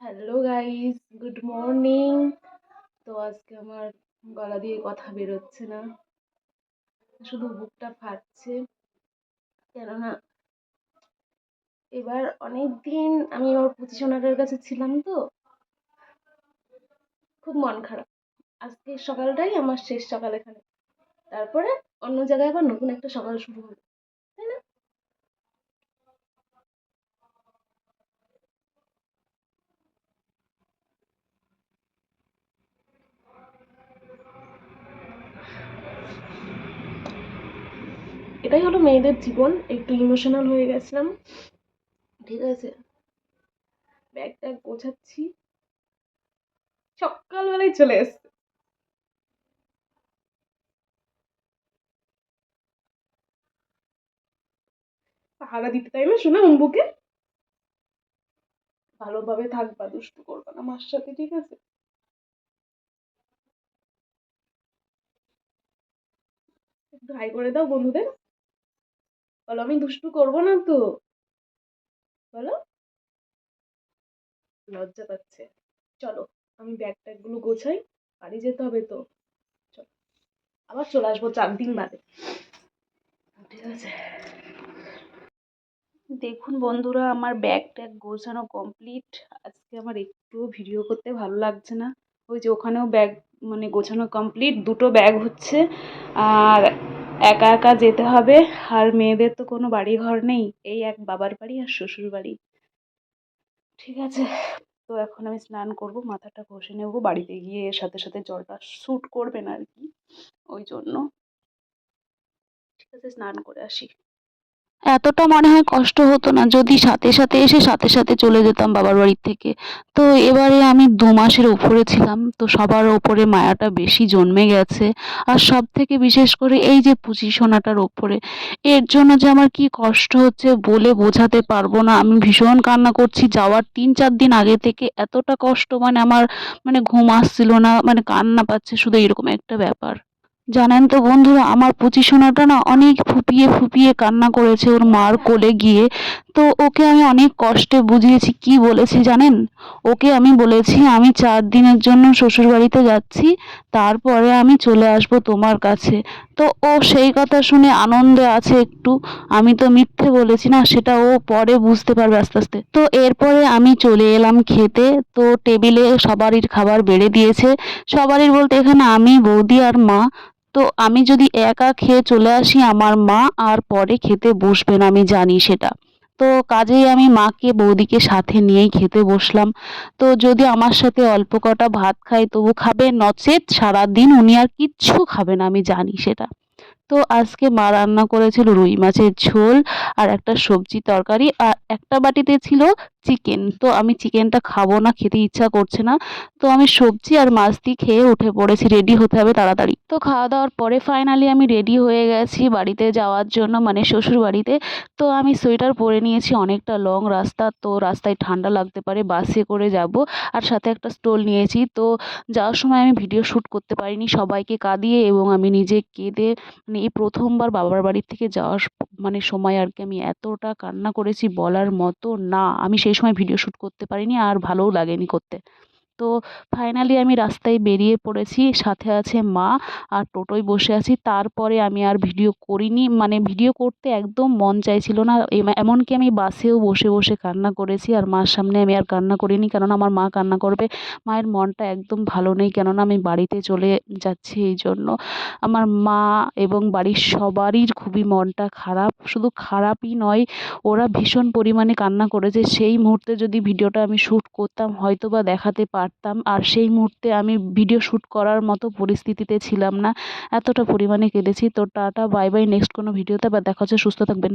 Hello guys, good morning. তো আজকে আমার গলা দিয়ে কথা বেরোচ্ছে না, শুধু বুকটা ফাটছে। কেননা এবার অনেক দিন আমি আমার পুচিসোনাটার কাছে ছিলাম, তো খুব মন খারাপ। আজকে সকালটাই আমার শেষ সকাল এখানে, তারপরে অন্য জায়গায় আবার নতুন একটা সকাল শুরু হবে, তাই না? এটাই হলো মেয়েদের জীবন। একটু ইমোশনাল হয়ে গেছিলাম, ঠিক আছে। ব্যাগ ট্যাগ গোছাচ্ছি, সকালবেলায় চলে এসছে। পাহারা দিতে, তাই না শোনা অম্বুকে? ভালোভাবে থাকবা, দুষ্টু করবা না মার সাথে, ঠিক আছে? একটু হাই করে দাও বন্ধুদের, বলো আমি দুষ্টু করবো না তো, বলো। লজ্জা পাচ্ছে। চলো, আমি ব্যাগ ট্যাগ গুলো গোছাই, বাড়ি যেতে হবে তো। চলো, আবার চলে আসবো 4 দিন বাদে, ঠিক আছে? দেখুন বন্ধুরা, আমার ব্যাগ ট্যাগ গোছানো কমপ্লিট। আজকে আমার একটুও ভিডিও করতে ভালো লাগছে না। ওই যে ওখানেও ব্যাগ মানে গোছানো কমপ্লিট, 2টো ব্যাগ হচ্ছে। আর একা একা যেতে হবে। আর মেয়েদের তো কোনো বাড়ি ঘর নেই, এই এক বাবার বাড়ি আর শ্বশুর বাড়ি, ঠিক আছে। তো এখন আমি স্নান করব, মাথাটা ঘষে নেব, বাড়িতে গিয়ে এর সাথে সাথে জলটা স্যুট করবে না আর কি, ওই জন্য। ঠিক আছে, স্নান করে আসি। এতটা মনে হয় কষ্ট হতো না যদি সাথে সাথে এসে সাথে সাথে চলে যেতাম বাবার বাড়ির থেকে। তো এবারে আমি 2 মাসের ওপরে ছিলাম, তো সবার ওপরে মায়াটা বেশি জন্মে গেছে। আর সব থেকে বিশেষ করে এই যে পুচি সোনাটার ওপরে, এর জন্য যে আমার কি কষ্ট হচ্ছে বলে বোঝাতে পারবো না। আমি ভীষণ কান্না করছি যাওয়ার 3-4 দিন আগে থেকে। এতটা কষ্ট মানে আমার মানে ঘুম আসছিল না, মানে কান্না পাচ্ছে শুধু, এরকম একটা ব্যাপার। জানেন তো বন্ধুরা, আমার পুচি সোনাটা না অনেক ফুপিয়ে ফুপিয়ে কান্না করেছে ওর মার কোলে গিয়ে। তো ওকে আমি অনেক কষ্টে বুঝিয়েছি, কি বলেছি জানেন? ওকে আমি বলেছি আমি 4 দিনের জন্য শ্বশুরবাড়িতে যাচ্ছি, তারপরে আমি চলে আসবো তোমার কাছে। তো ও সেই কথা শুনে আনন্দে আছে একটু। আমি তো মিথ্যে বলেছি না, সেটা ও পরে বুঝতে পারবে আস্তে আস্তে। তো এরপরে আমি চলে এলাম খেতে। তো টেবিলে সবারই খাবার বেড়ে দিয়েছে। সবারই বলতে এখানে আমি, বৌদি আর মা। তো আমি যদি একা খেয়ে চলে আসি, আমার মা আর পরে খেতে বসবে না, আমি জানি সেটা। তো কাজেই আমি মাকে বৌদিকে সাথে নিয়েই খেতে বসলাম। তো যদি আমার সাথে অল্প কটা ভাত খায় তবু খাবে, নচেৎ সারাদিন উনি আর কিচ্ছু খাবে না, আমি জানি সেটা। তো আজকে মা রান্না করেছিল রুই মাছের ঝোল আর একটা সবজি তরকারি, আর একটা বাটিতে ছিল চিকেন। তো আমি চিকেনটা খাবো না, খেতে ইচ্ছা করছে না। তো আমি সবজি আর মাছ দিয়ে খেয়ে উঠে পড়েছি, রেডি হতে হবে তাড়াতাড়ি। তো খাওয়া দাওয়ার পরে ফাইনালি আমি রেডি হয়ে গেছি বাড়িতে যাওয়ার জন্য, মানে শ্বশুর বাড়িতে। তো আমি সোয়েটার পরে নিয়েছি, অনেকটা লং রাস্তা, তো রাস্তায় ঠান্ডা লাগতে পারে, বাসে করে যাব। আর সাথে একটা স্টোল নিয়েছি। তো যাওয়ার সময় আমি ভিডিও শ্যুট করতে পারিনি, সবাইকে কাঁদিয়ে এবং আমি নিজে কেঁদে, মানে এই প্রথমবার বাবার বাড়ির থেকে যাওয়ার মানে সময় আর কি আমি এতটা কান্না করেছি বলার মতো না। আমি সেই সময় ভিডিও শ্যুট করতে পারিনি, আর ভালোও লাগেনি করতে। তো ফাইনালি আমি রাস্তায় বেরিয়ে পড়েছি, সাথে আছে মা, আর টোটোয় বসে আছি। তারপরে আমি আর ভিডিও করিনি, মানে ভিডিও করতে একদম মন চাইছিল না। এমনকি আমি বাসেও বসে বসে কান্না করেছি, আর মার সামনে আমি আর কান্না করিনি, কেননা আমার মা কান্না করবে। মায়ের মনটা একদম ভালো নেই, কেননা আমি বাড়িতে চলে যাচ্ছি এই জন্য। আমার মা এবং বাড়ির সবারই খুবই মনটা খারাপ, শুধু খারাপই নয়, ওরা ভীষণ পরিমাণে কান্না করেছে। সেই মুহূর্তে যদি ভিডিওটা আমি শ্যুট করতাম হয়তো বা দেখাতে পারতাম, আর সেই মুহূর্তে আমি ভিডিও শ্যুট করার মতো পরিস্থিতিতে ছিলাম না, এতটা পরিমাণে কেঁদেছি। তো টাটা, বাই বাই, নেক্সট কোনো ভিডিওতে আবার দেখা হচ্ছে, সুস্থ থাকবেন।